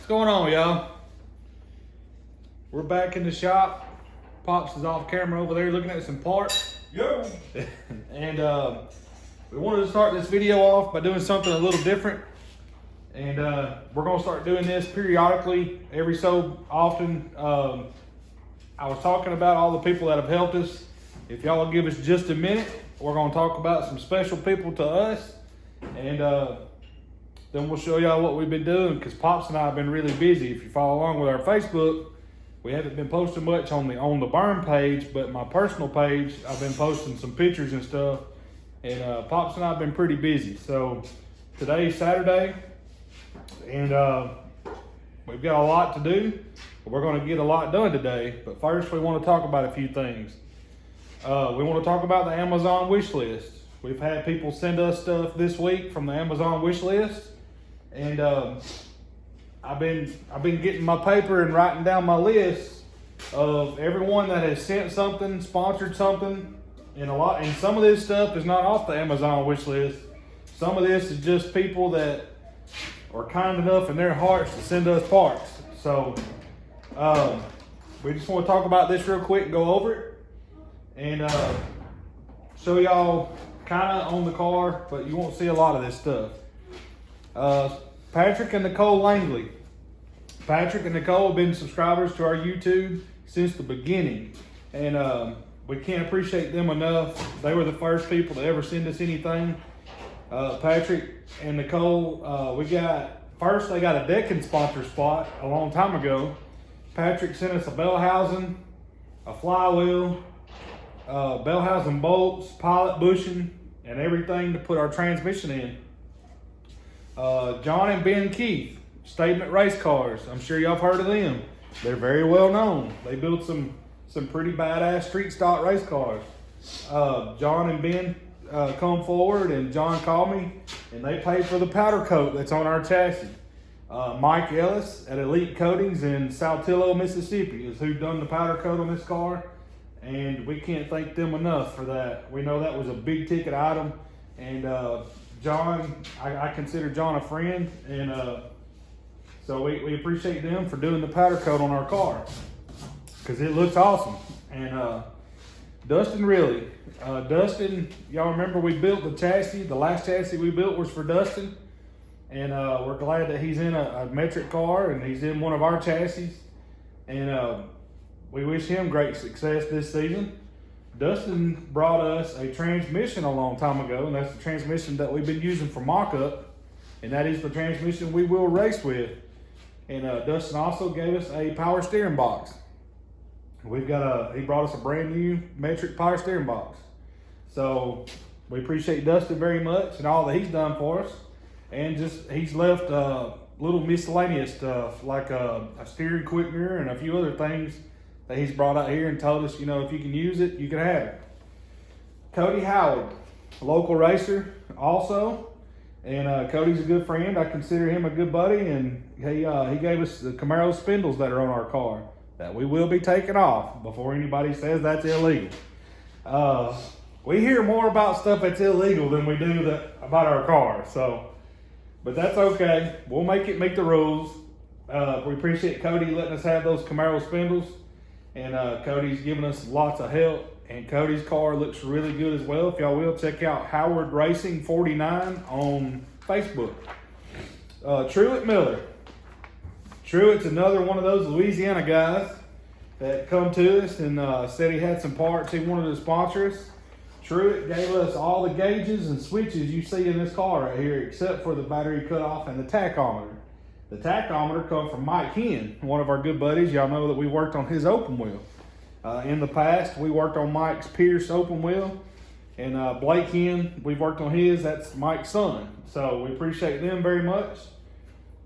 What's going on, y'all? We're back in the shop. Pops is off camera over there looking at some parts. Yo. And we wanted to start this video off by doing something a little different. And we're gonna start doing this periodically, every so often. I was talking about all the people that have helped us. If y'all will give us just a minute, we're gonna talk about some special people to us. And then we'll show y'all what we've been doing, because Pops and I have been really busy. If you follow along with our Facebook, we haven't been posting much on the burn page, but my personal page, I've been posting some pictures and stuff. And Pops and I have been pretty busy. So today's Saturday, and we've got a lot to do. We're going to get a lot done today. But first, we want to talk about a few things. We want to talk about the Amazon wish list. We've had people send us stuff this week from the Amazon wish list. And I've been getting my paper and writing down my list of everyone that has sent something, sponsored something, and some of this stuff is not off the Amazon wish list. Some of this is just people that are kind enough in their hearts to send us parts. So we just want to talk about this real quick and go over it and show y'all kind of on the car, but you won't see a lot of this stuff. Patrick and Nicole Langley. Patrick and Nicole have been subscribers to our YouTube since the beginning, and we can't appreciate them enough. They were the first people to ever send us anything. Patrick and Nicole, they got a decking sponsor spot a long time ago. Patrick sent us a bell housing, a flywheel, bell housing bolts, pilot bushing, and everything to put our transmission in. John and Ben Keith, Statement Race Cars. I'm sure y'all have heard of them. They're very well known. They build some pretty badass street stock race cars. John and Ben come forward, and John called me, and they paid for the powder coat that's on our chassis. Mike Ellis at Elite Coatings in Saltillo, Mississippi is who done the powder coat on this car, and we can't thank them enough for that. We know that was a big ticket item, and John, I consider John a friend, and so we appreciate them for doing the powder coat on our car, because it looks awesome. And Dustin Riley. Dustin, y'all remember we built the chassis. The last chassis we built was for Dustin. And we're glad that he's in a metric car, and he's in one of our chassis. And we wish him great success this season. Dustin brought us a transmission a long time ago, and that's the transmission that we've been using for mock-up. And that is the transmission we will race with. And Dustin also gave us a power steering box. He brought us a brand new metric power steering box. So we appreciate Dustin very much and all that he's done for us. And he's left little miscellaneous stuff like a steering quickener and a few other things that he's brought out here and told us, if you can use it, you can have it. Cody Howard, a local racer also. And Cody's a good friend. I consider him a good buddy. And he gave us the Camaro spindles that are on our car that we will be taking off before anybody says that's illegal. We hear more about stuff that's illegal than we do about our car. But that's okay. We'll make the rules. We appreciate Cody letting us have those Camaro spindles. And Cody's giving us lots of help. And Cody's car looks really good as well. If y'all will, check out Howard Racing 49 on Facebook. Truett Miller. Truett's another one of those Louisiana guys that come to us and said he had some parts he wanted to sponsor us. Truett gave us all the gauges and switches you see in this car right here, except for the battery cutoff and the tachometer. The tachometer come from Mike Henn, one of our good buddies. Y'all know that we worked on his open wheel. In the past, we worked on Mike's Pierce open wheel. And Blake Henn, we've worked on his. That's Mike's son. So we appreciate them very much.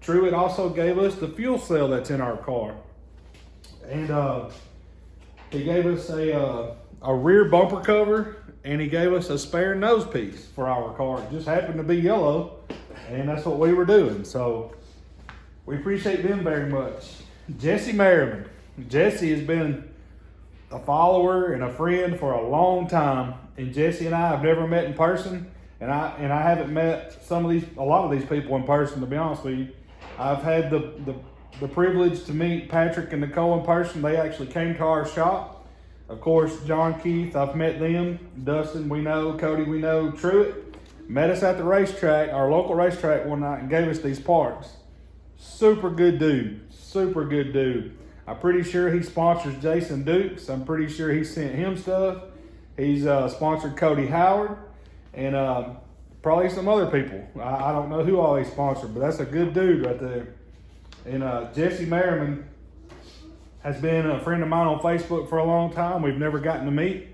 Truett also gave us the fuel cell that's in our car. And he gave us a rear bumper cover, and he gave us a spare nose piece for our car. It just happened to be yellow, and that's what we were doing. So we appreciate them very much. Jesse Merriman. Jesse has been a follower and a friend for a long time, and Jesse and I have never met in person, and I haven't met a lot of these people in person, to be honest with you. I've had the the privilege to meet Patrick and Nicole in person. They actually came to our shop. Of course, John, Keith, I've met them. Dustin, we know. Cody, we know. Truett met us at the racetrack, our local racetrack one night, and gave us these parts. Super good dude. Super good dude. I'm pretty sure he sponsors Jason Dukes. I'm pretty sure he sent him stuff. He's sponsored Cody Howard and probably some other people. I don't know who all he sponsored, but that's a good dude right there. And Jesse Merriman has been a friend of mine on Facebook for a long time. We've never gotten to meet,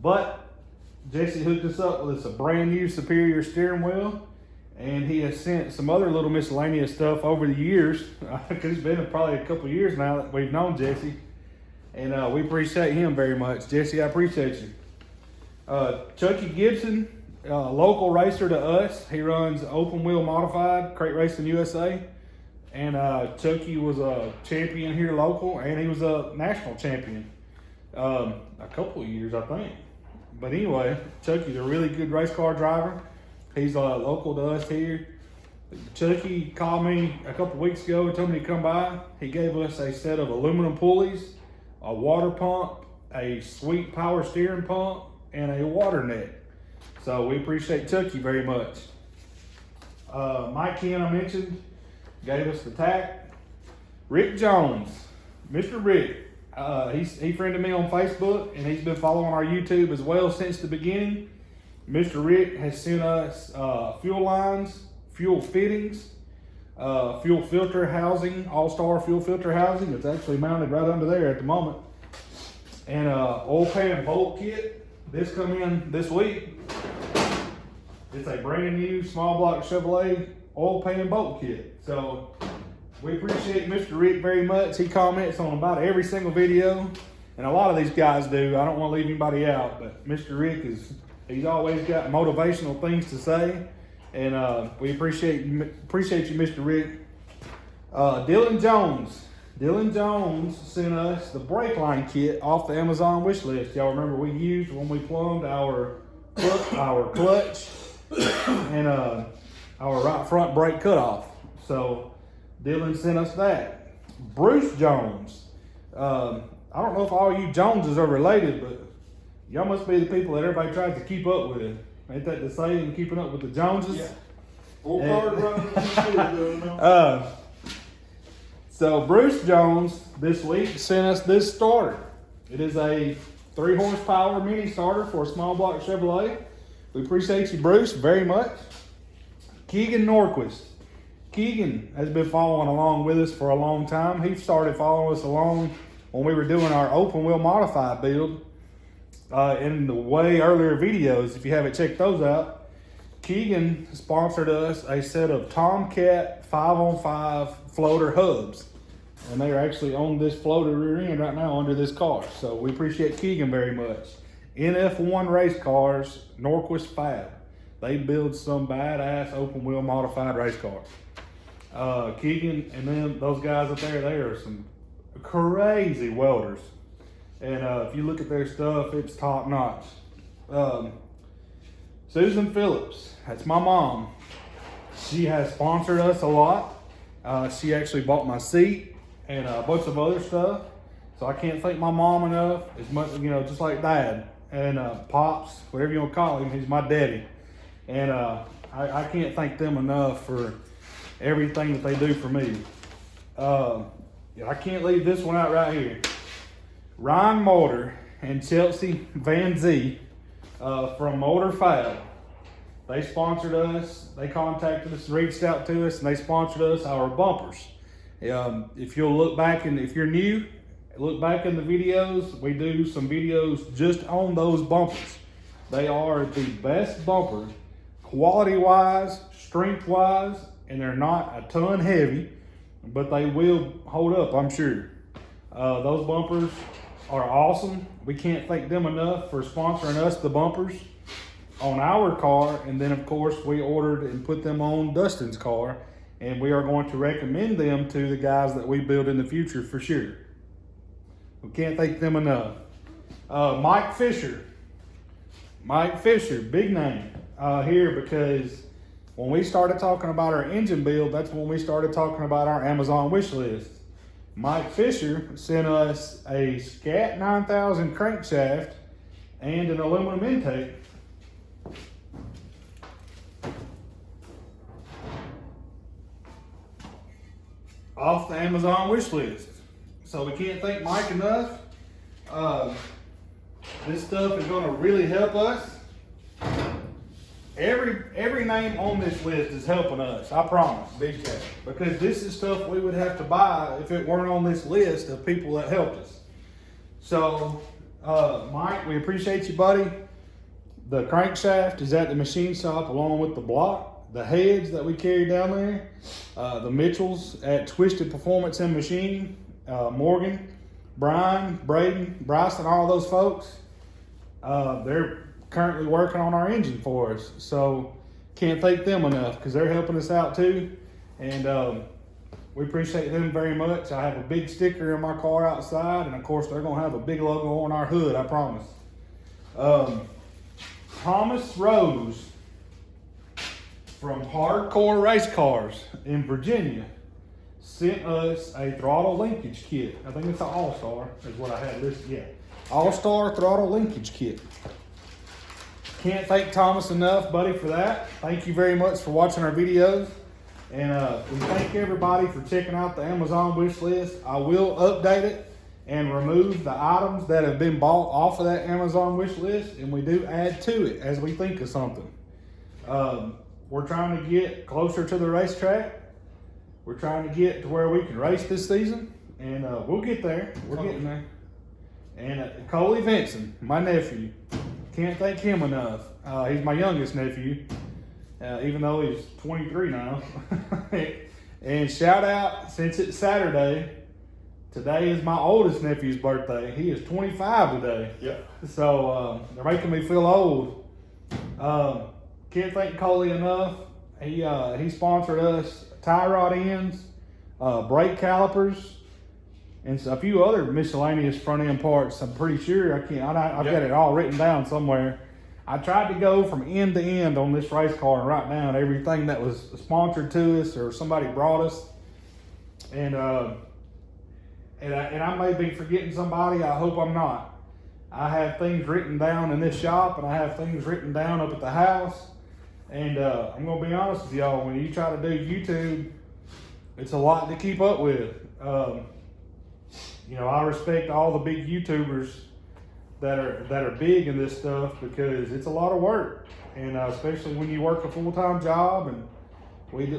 but Jesse hooked us up with a brand new Superior steering wheel, and he has sent some other little miscellaneous stuff over the years. It's been probably a couple of years now that we've known Jesse, and we appreciate him very much. Jesse, I appreciate you. Chucky Gibson, local racer to us. He runs Open Wheel Modified, Crate Racing USA. And Chucky was a champion here local, and he was a national champion a couple of years, I think. But anyway, Chucky's a really good race car driver. He's local to us here. Chucky called me a couple of weeks ago and told me to come by. He gave us a set of aluminum pulleys, a water pump, a sweet power steering pump, and a water net. So we appreciate Chucky very much. Mike Ken, I mentioned, gave us the tack. Rick Jones, Mr. Rick, he friended me on Facebook, and he's been following our YouTube as well since the beginning. Mr. Rick has sent us fuel lines, fuel fittings, fuel filter housing, all-star fuel filter housing. It's actually mounted right under there at the moment. And oil pan bolt kit. This come in this week. It's a brand new small block Chevrolet oil pan bolt kit. So we appreciate Mr. Rick very much. He comments on about every single video, and a lot of these guys do. I don't want to leave anybody out, but Mr. Rick he's always got motivational things to say, and we appreciate you, Mr. Rick. Dylan Jones sent us the brake line kit off the Amazon wish list. Y'all remember we used when we plumbed our clutch and our right front brake cutoff. So Dylan sent us that. Bruce Jones. I don't know if all you Joneses are related, but y'all must be the people that everybody tries to keep up with. Ain't that the saying, keeping up with the Joneses? Yeah. Full card running. So Bruce Jones this week sent us this starter. It is a 3 horsepower mini starter for a small block Chevrolet. We appreciate you, Bruce, very much. Keegan Norquist. Keegan has been following along with us for a long time. He started following us along when we were doing our open wheel modified build in the way earlier videos. If you haven't checked those out, Keegan sponsored us a set of Tomcat 5-on-5 floater hubs, and they are actually on this floater rear end right now under this car. So we appreciate Keegan very much. NF1 race cars, Norquist Fab. They build some badass open wheel modified race cars. Keegan and then those guys up there, they are some crazy welders. And if you look at their stuff, it's top notch. Susan Phillips, that's my mom. She has sponsored us a lot. She actually bought my seat and a bunch of other stuff. So I can't thank my mom enough. As much, just like Dad and Pops, whatever you want to call him, he's my daddy. And I can't thank them enough for everything that they do for me. I can't leave this one out right here. Ryan Moulder and Chelsea Van Zee from Moulder Fab. They sponsored us. They contacted us, reached out to us, and they sponsored us our bumpers. If you'll look back, and if you're new, look back in the videos. We do some videos just on those bumpers. They are the best bumpers, quality-wise, strength-wise, and they're not a ton heavy, but they will hold up, I'm sure. Those bumpers are awesome. We can't thank them enough for sponsoring us the bumpers on our car, and then of course we ordered and put them on Dustin's car, and we are going to recommend them to the guys that we build in the future for sure. We can't thank them enough. Mike Fisher, big name here, because when we started talking about our engine build, that's when we started talking about our Amazon wish list. Mike Fisher sent us a Scat 9000 crankshaft and an aluminum intake. Off the Amazon wish list. So we can't thank Mike enough. This stuff is going to really help us. Every name on this list is helping us, I promise. Big time. Because this is stuff we would have to buy if it weren't on this list of people that helped us. So, Mike, we appreciate you, buddy. The crankshaft is at the machine shop along with the block. The heads that we carry down there, the Mitchells at Twisted Performance and Machine, Morgan, Brian, Braden, Bryson, all those folks, they're currently working on our engine for us. So can't thank them enough because they're helping us out too. And we appreciate them very much. I have a big sticker in my car outside, and of course they're gonna have a big logo on our hood, I promise. Thomas Rose from Hardcore Race Cars in Virginia sent us a throttle linkage kit. I think it's an All-Star is what I had listed. Yeah, All-Star throttle linkage kit. Can't thank Thomas enough, buddy, for that. Thank you very much for watching our videos. And we thank everybody for checking out the Amazon wish list. I will update it and remove the items that have been bought off of that Amazon wish list, and we do add to it as we think of something. We're trying to get closer to the racetrack. We're trying to get to where we can race this season, and we'll get there. We're getting there. And Coley Vinson, my nephew, can't thank him enough. He's my youngest nephew, even though he's 23 now. And shout out, since it's Saturday, today is my oldest nephew's birthday. He is 25 today. Yep. So they're making me feel old. Can't thank Coley enough. He sponsored us tie rod ends, brake calipers, and a few other miscellaneous front end parts. I'm pretty sure I've got it all written down somewhere. I tried to go from end to end on this race car and write down everything that was sponsored to us or somebody brought us. And I may be forgetting somebody. I hope I'm not. I have things written down in this shop, and I have things written down up at the house. And I'm going to be honest with y'all, when you try to do YouTube, it's a lot to keep up with. I respect all the big YouTubers that are big in this stuff because it's a lot of work. And especially when you work a full-time job, and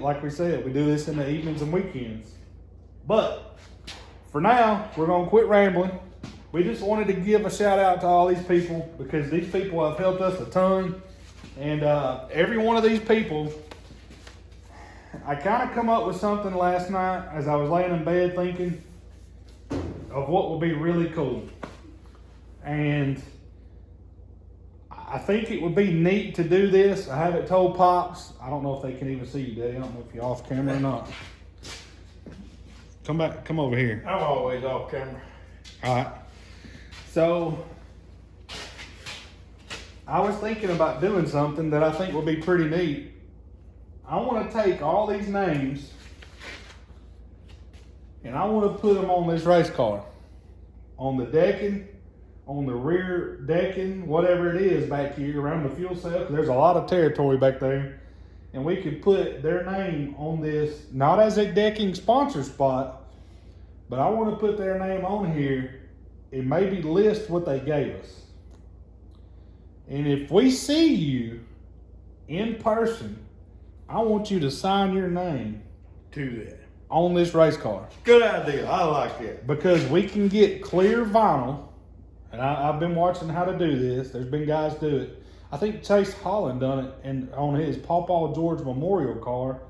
like we said, we do this in the evenings and weekends. But for now, we're going to quit rambling. We just wanted to give a shout out to all these people because these people have helped us a ton. And every one of these people, I kind of come up with something last night as I was laying in bed thinking of what would be really cool. And I think it would be neat to do this. I haven't told Pops. I don't know if they can even see you, Daddy. I don't know if you're off camera or not. Come back, come over here. I'm always off camera. All right. So I was thinking about doing something that I think would be pretty neat. I want to take all these names and I want to put them on this race car. On the decking, on the rear decking, whatever it is back here around the fuel cell, because there's a lot of territory back there. And we could put their name on this, not as a decking sponsor spot, but I want to put their name on here and maybe list what they gave us. And if we see you in person, I want you to sign your name To that. on this race car. Good idea. I like it. Because we can get clear vinyl, and I've been watching how to do this. There's been guys do it. I think Chase Holland done it, and on his Pawpaw George memorial car,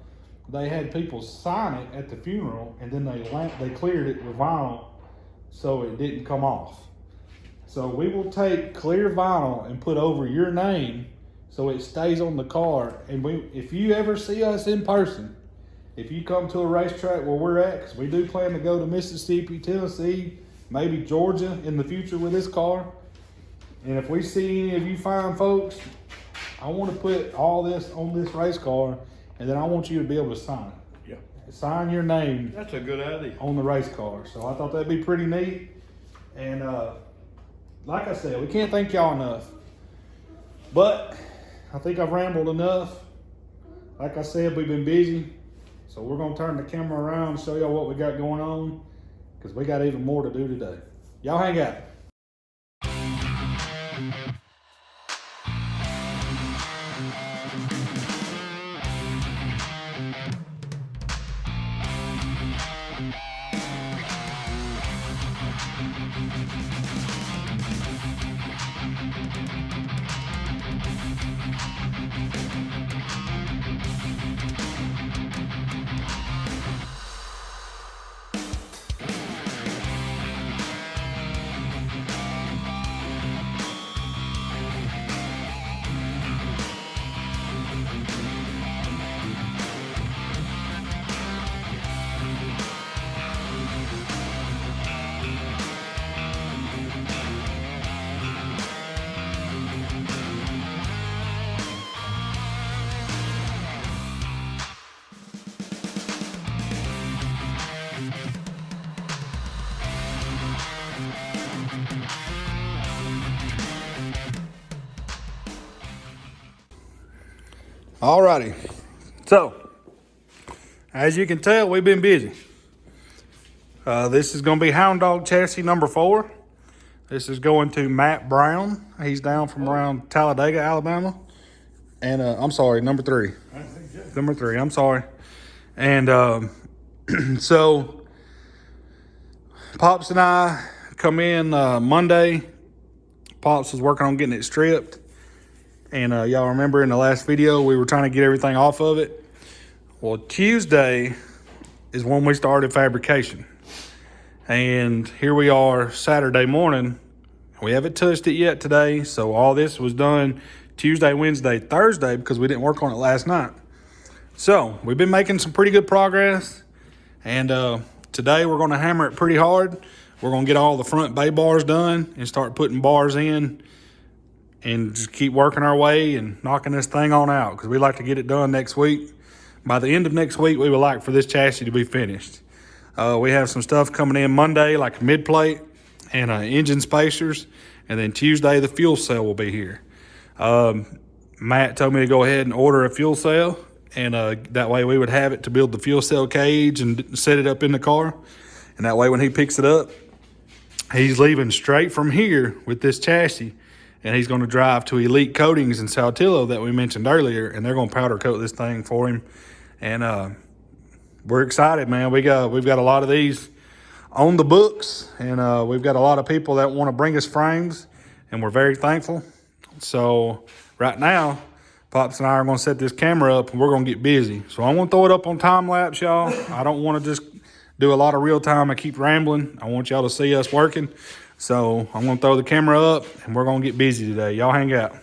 they had people sign it at the funeral, and then they cleared it with vinyl so it didn't come off. So we will take clear vinyl and put over your name so it stays on the car. And if you ever see us in person, if you come to a racetrack where we're at, because we do plan to go to Mississippi, Tennessee, maybe Georgia in the future with this car. And if we see any of you fine folks, I want to put all this on this race car and then I want you to be able to sign it. Yeah. Sign your name That's a good idea. on the race car. So I thought that'd be pretty neat. And like I said, we can't thank y'all enough. But I think I've rambled enough. Like I said, we've been busy. So we're gonna turn the camera around and show y'all what we got going on, because we got even more to do today. Y'all hang out. Alrighty, so as you can tell, we've been busy. This is going to be Hound Dog chassis number 4. This is going to Matt Brown. He's down from around Talladega, Alabama. And I'm sorry, number 3. Number 3, I'm sorry. And so Pops and I come in Monday. Pops was working on getting it stripped. And y'all remember in the last video, we were trying to get everything off of it. Well, Tuesday is when we started fabrication. And here we are Saturday morning. We haven't touched it yet today. So all this was done Tuesday, Wednesday, Thursday, because we didn't work on it last night. So we've been making some pretty good progress. And today we're going to hammer it pretty hard. We're going to get all the front bay bars done and start putting bars in. And just keep working our way and knocking this thing on out, because we like to get it done next week. By the end of next week, we would like for this chassis to be finished. We have some stuff coming in Monday, like a mid plate and engine spacers. And then Tuesday, the fuel cell will be here. Matt told me to go ahead and order a fuel cell. And that way we would have it to build the fuel cell cage and set it up in the car. And that way when he picks it up, he's leaving straight from here with this chassis. And he's going to drive to Elite Coatings in Saltillo that we mentioned earlier, and they're going to powder coat this thing for him. And we're excited, man. We've got a lot of these on the books, and we've got a lot of people that want to bring us frames, and we're very thankful. So right now, Pops and I are going to set this camera up, and we're going to get busy. So I'm going to throw it up on time lapse, y'all. I don't want to just do a lot of real time and keep rambling. I want y'all to see us working. So I'm going to throw the camera up, and we're going to get busy today. Y'all hang out.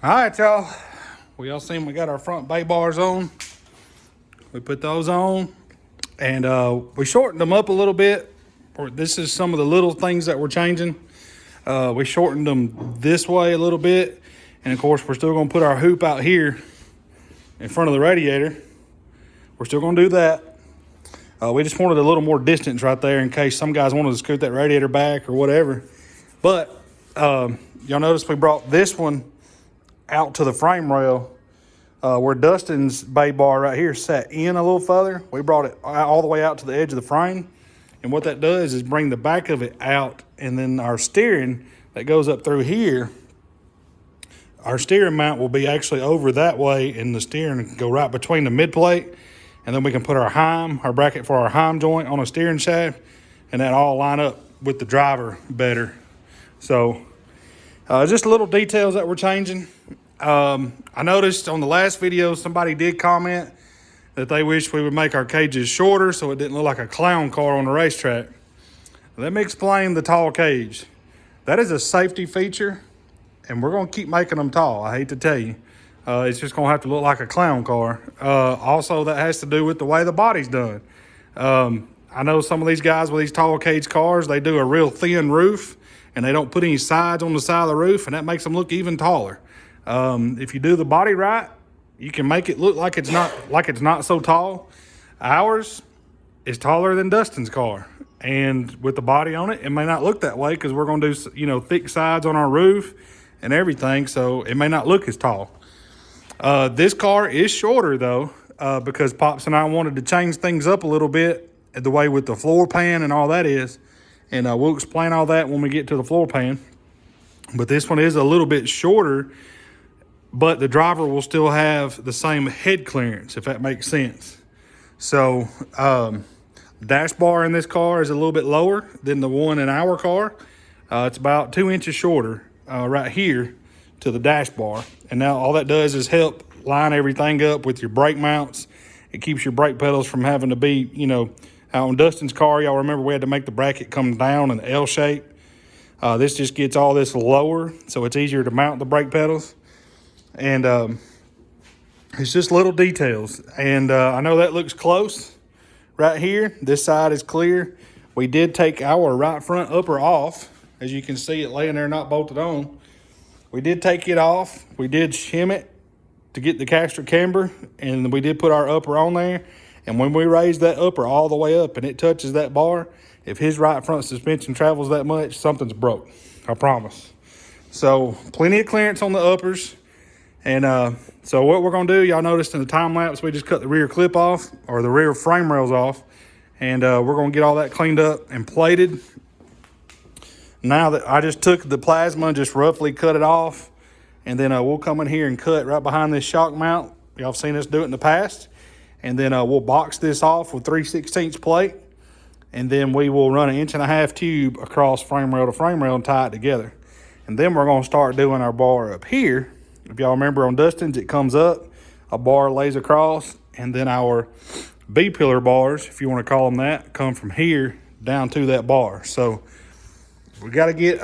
All right, y'all. We all seen we got our front bay bars on. We put those on. and we shortened them up a little bit. This is some of the little things that we're changing. We shortened them this way a little bit, and of course we're still going to put our hoop out here in front of the radiator. We're still going to do that. We just wanted a little more distance right there in case some guys wanted to scoot that radiator back or whatever. But y'all notice we brought this one out to the frame rail where Dustin's bay bar right here sat in a little further. We brought it all the way out to the edge of the frame. And what that does is bring the back of it out, and then our steering that goes up through here, our steering mount will be actually over that way, and the steering can go right between the mid plate, and then we can put our bracket for our heim joint on a steering shaft, and that all line up with the driver better. So just little details that we're changing. I noticed on the last video somebody did comment that they wish we would make our cages shorter so it didn't look like a clown car on the racetrack. Let me explain the tall cage. That is a safety feature, and we're going to keep making them tall. I hate to tell you. It's just going to have to look like a clown car. Also, that has to do with the way the body's done. I know some of these guys with these tall cage cars, they do a real thin roof, and they don't put any sides on the side of the roof, and that makes them look even taller. If you do the body right, you can make it look like it's not so tall. Ours is taller than Dustin's car, and with the body on it, it may not look that way because we're going to do thick sides on our roof and everything, so it may not look as tall. This car is shorter though, because Pops and I wanted to change things up a little bit the way with the floor pan and all that is, and we'll explain all that when we get to the floor pan. But this one is a little bit shorter, but the driver will still have the same head clearance, if that makes sense. So dash bar in this car is a little bit lower than the one in our car. It's about 2 inches shorter right here to the dash bar. And now all that does is help line everything up with your brake mounts. It keeps your brake pedals from having to be, out on Dustin's car, y'all remember we had to make the bracket come down in L shape. This just gets all this lower, so it's easier to mount the brake pedals. And it's just little details. And I know that looks close right here. This side is clear. We did take our right front upper off. As you can see, it laying there not bolted on. We did take it off. We did shim it to get the caster camber, and we did put our upper on there. And when we raise that upper all the way up and it touches that bar, if his right front suspension travels that much, something's broke. I promise. So plenty of clearance on the uppers. And so what we're going to do, y'all noticed in the time lapse, we just cut the rear clip off, or the rear frame rails off. And we're going to get all that cleaned up and plated. Now that I just took the plasma and just roughly cut it off, and then we'll come in here and cut right behind this shock mount. Y'all have seen us do it in the past. And then we'll box this off with 3/16 plate. And then we will run 1.5 inch tube across frame rail to frame rail and tie it together. And then we're going to start doing our bar up here. If y'all remember on Dustin's, it comes up, a bar lays across, and then our B-pillar bars, if you want to call them that, come from here down to that bar. So we got to get,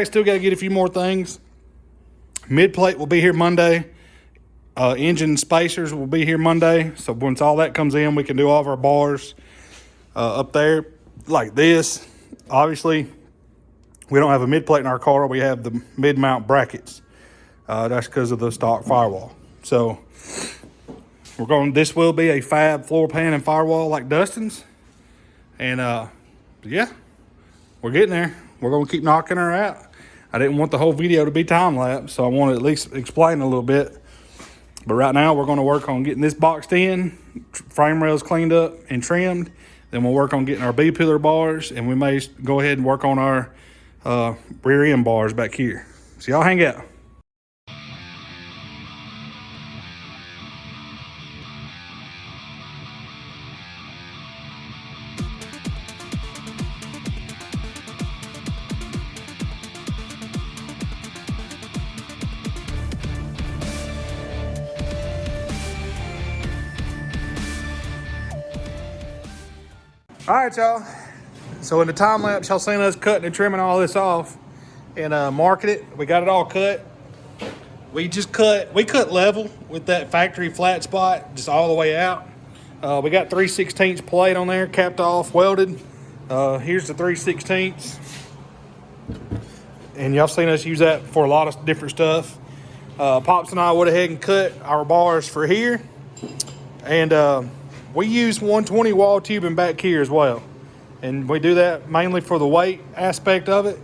still got to get a few more things. Mid plate will be here Monday. Engine spacers will be here Monday. So once all that comes in, we can do all of our bars up there like this. Obviously, we don't have a mid plate in our car. We have the mid mount brackets. That's because of the stock firewall. So this will be a fab floor pan and firewall like Dustin's. And yeah, we're getting there. We're going to keep knocking her out. I didn't want the whole video to be time lapse, so I want to at least explain a little bit. But right now we're going to work on getting this boxed in, frame rails cleaned up and trimmed. Then we'll work on getting our B-pillar bars, and we may go ahead and work on our rear end bars back here. So y'all hang out. All right, y'all. So in the time lapse, y'all seen us cutting and trimming all this off and marking it. We got it all cut. We cut level with that factory flat spot just all the way out. We got 3/16 plate on there, capped off, welded. Here's the 3/16. And y'all seen us use that for a lot of different stuff. Pops and I went ahead and cut our bars for here. And we use 120 wall tubing back here as well. And we do that mainly for the weight aspect of it,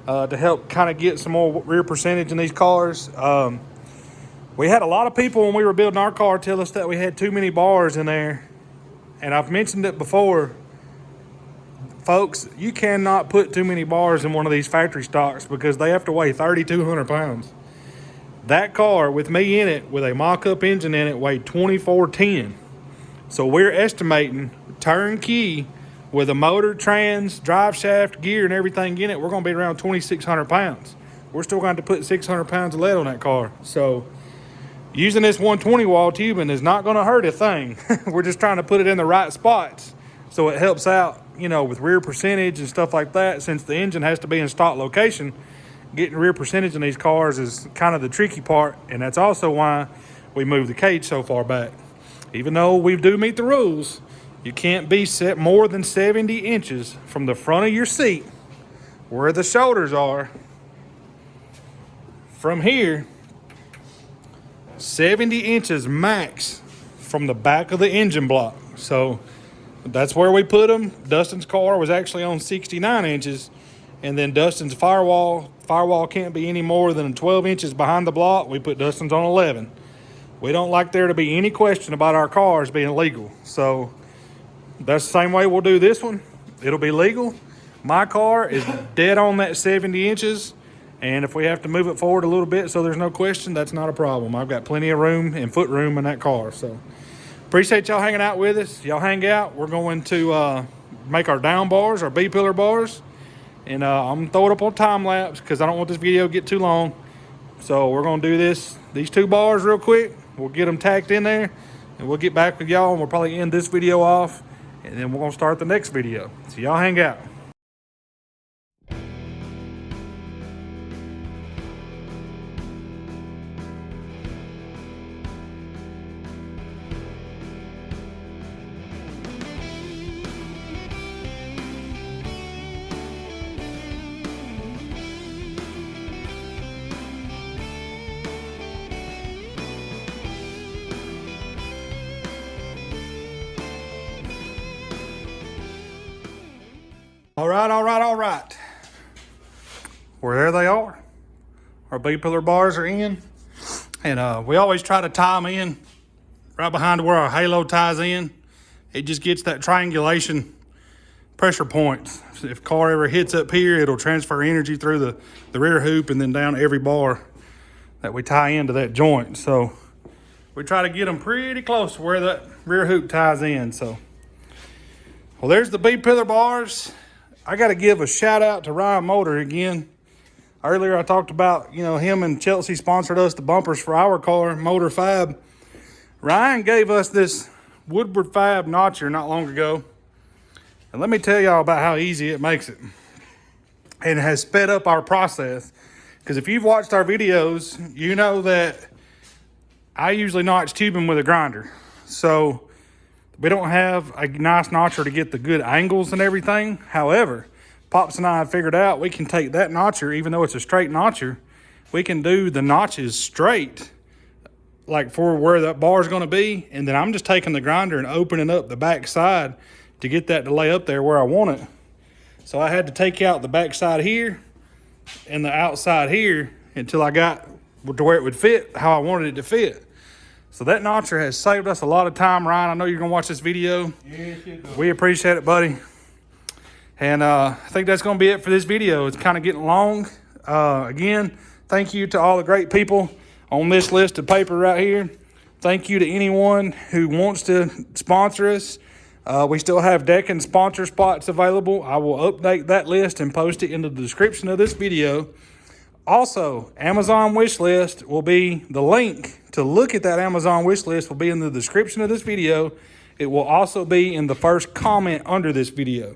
to help kind of get some more rear percentage in these cars. We had a lot of people when we were building our car tell us that we had too many bars in there. And I've mentioned it before. Folks, you cannot put too many bars in one of these factory stocks because they have to weigh 3,200 pounds. That car with me in it, with a mock-up engine in it, weighed 2,410. So we're estimating turnkey with a motor, trans, drive shaft, gear, and everything in it, we're going to be around 2,600 pounds. We're still going to put 600 pounds of lead on that car. So using this 120 wall tubing is not going to hurt a thing. We're just trying to put it in the right spots so it helps out, you know, with rear percentage and stuff like that. Since the engine has to be in stock location, getting rear percentage in these cars is kind of the tricky part, and that's also why we moved the cage so far back. Even though we do meet the rules, you can't be set more than 70 inches from the front of your seat where the shoulders are. From here, 70 inches max from the back of the engine block. So that's where we put them. Dustin's car was actually on 69 inches. And then Dustin's firewall can't be any more than 12 inches behind the block. We put Dustin's on 11. We don't like there to be any question about our cars being legal. So that's the same way we'll do this one. It'll be legal. My car is dead on that 70 inches. And if we have to move it forward a little bit so there's no question, that's not a problem. I've got plenty of room and foot room in that car. So appreciate y'all hanging out with us. Y'all hang out. We're going to make our down bars, our B-pillar bars. And I'm going to throw it up on time lapse because I don't want this video to get too long. So we're going to do these two bars real quick. We'll get them tacked in there. And we'll get back with y'all. And we'll probably end this video off. And then we're going to start the next video. So y'all hang out. All right. Well, there they are. Our B-pillar bars are in. And we always try to tie them in right behind where our halo ties in. It just gets that triangulation pressure points. So if car ever hits up here, it'll transfer energy through the rear hoop and then down every bar that we tie into that joint. So we try to get them pretty close to where that rear hoop ties in. So, well, there's the B-pillar bars. I got to give a shout out to Ryan Motor again. Earlier I talked about, you know, him and Chelsea sponsored us the bumpers for our car, Motor Fab. Ryan gave us this Woodward Fab notcher not long ago. And let me tell y'all about how easy it makes it. And it has sped up our process. Because if you've watched our videos, you know that I usually notch tubing with a grinder. So we don't have a nice notcher to get the good angles and everything. However, Pops and I have figured out we can take that notcher, even though it's a straight notcher, we can do the notches straight, like for where that bar is going to be. And then I'm just taking the grinder and opening up the back side to get that to lay up there where I want it. So I had to take out the back side here and the outside here until I got to where it would fit how I wanted it to fit. So that notcher has saved us a lot of time, Ryan. I know you're going to watch this video. Yes, you do. We appreciate it, buddy. And I think that's going to be it for this video. It's kind of getting long. Again, thank you to all the great people on this list of paper right here. Thank you to anyone who wants to sponsor us. We still have decking sponsor spots available. I will update that list and post it in the description of this video. Also, Amazon wish list will be the link to look at that Amazon wish list will be in the description of this video. It will also be in the first comment under this video.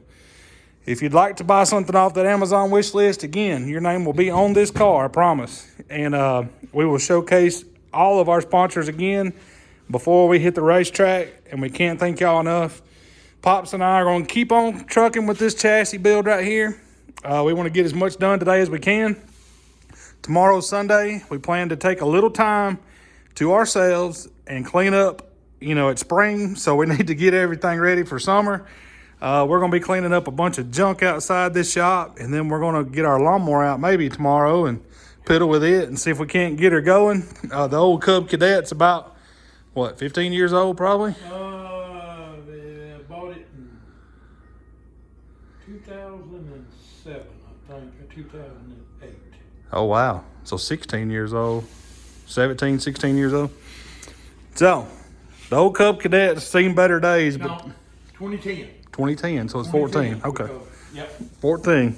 If you'd like to buy something off that Amazon wish list, again, your name will be on this car, I promise. And we will showcase all of our sponsors again before we hit the racetrack, and we can't thank y'all enough. Pops and I are going to keep on trucking with this chassis build right here. We want to get as much done today as we can. Tomorrow's Sunday. We plan to take a little time to ourselves and clean up. You know, it's spring, so we need to get everything ready for summer. We're going to be cleaning up a bunch of junk outside this shop, and then we're going to get our lawnmower out maybe tomorrow and piddle with it and see if we can't get her going. The old Cub Cadet's about, what, 15 years old probably? They bought it in 2007, I think, or 2008. Oh, wow. So 16 years old, 17, 16 years old. So, the old Cub Cadet's seen better days. No, But 2010. 2010, so it's 14. Okay. Yep. 14.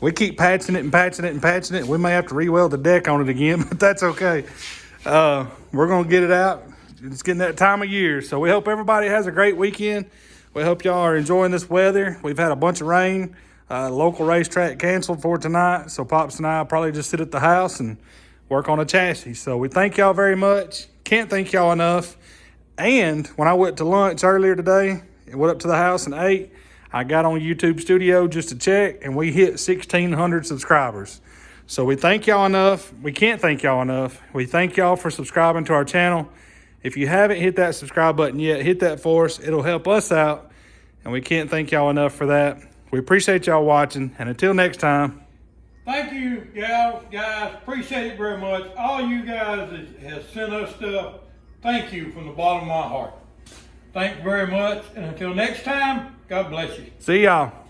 We keep patching it and patching it and patching it. We may have to re-weld the deck on it again, but that's okay. We're going to get it out. It's getting that time of year. So we hope everybody has a great weekend. We hope y'all are enjoying this weather. We've had a bunch of rain. Local racetrack canceled for tonight. So Pops and I probably just sit at the house and work on a chassis. So we thank y'all very much. Can't thank y'all enough. And when I went to lunch earlier today, and went up to the house and ate, I got on YouTube Studio just to check, and we hit 1,600 subscribers. So we thank y'all enough. We can't thank y'all enough. We thank y'all for subscribing to our channel. If you haven't hit that subscribe button yet, hit that for us. It'll help us out, and we can't thank y'all enough for that. We appreciate y'all watching, and until next time. Thank you, guys. Appreciate it very much. All you guys that have sent us stuff, thank you from the bottom of my heart. Thank you very much, and until next time, God bless you. See y'all.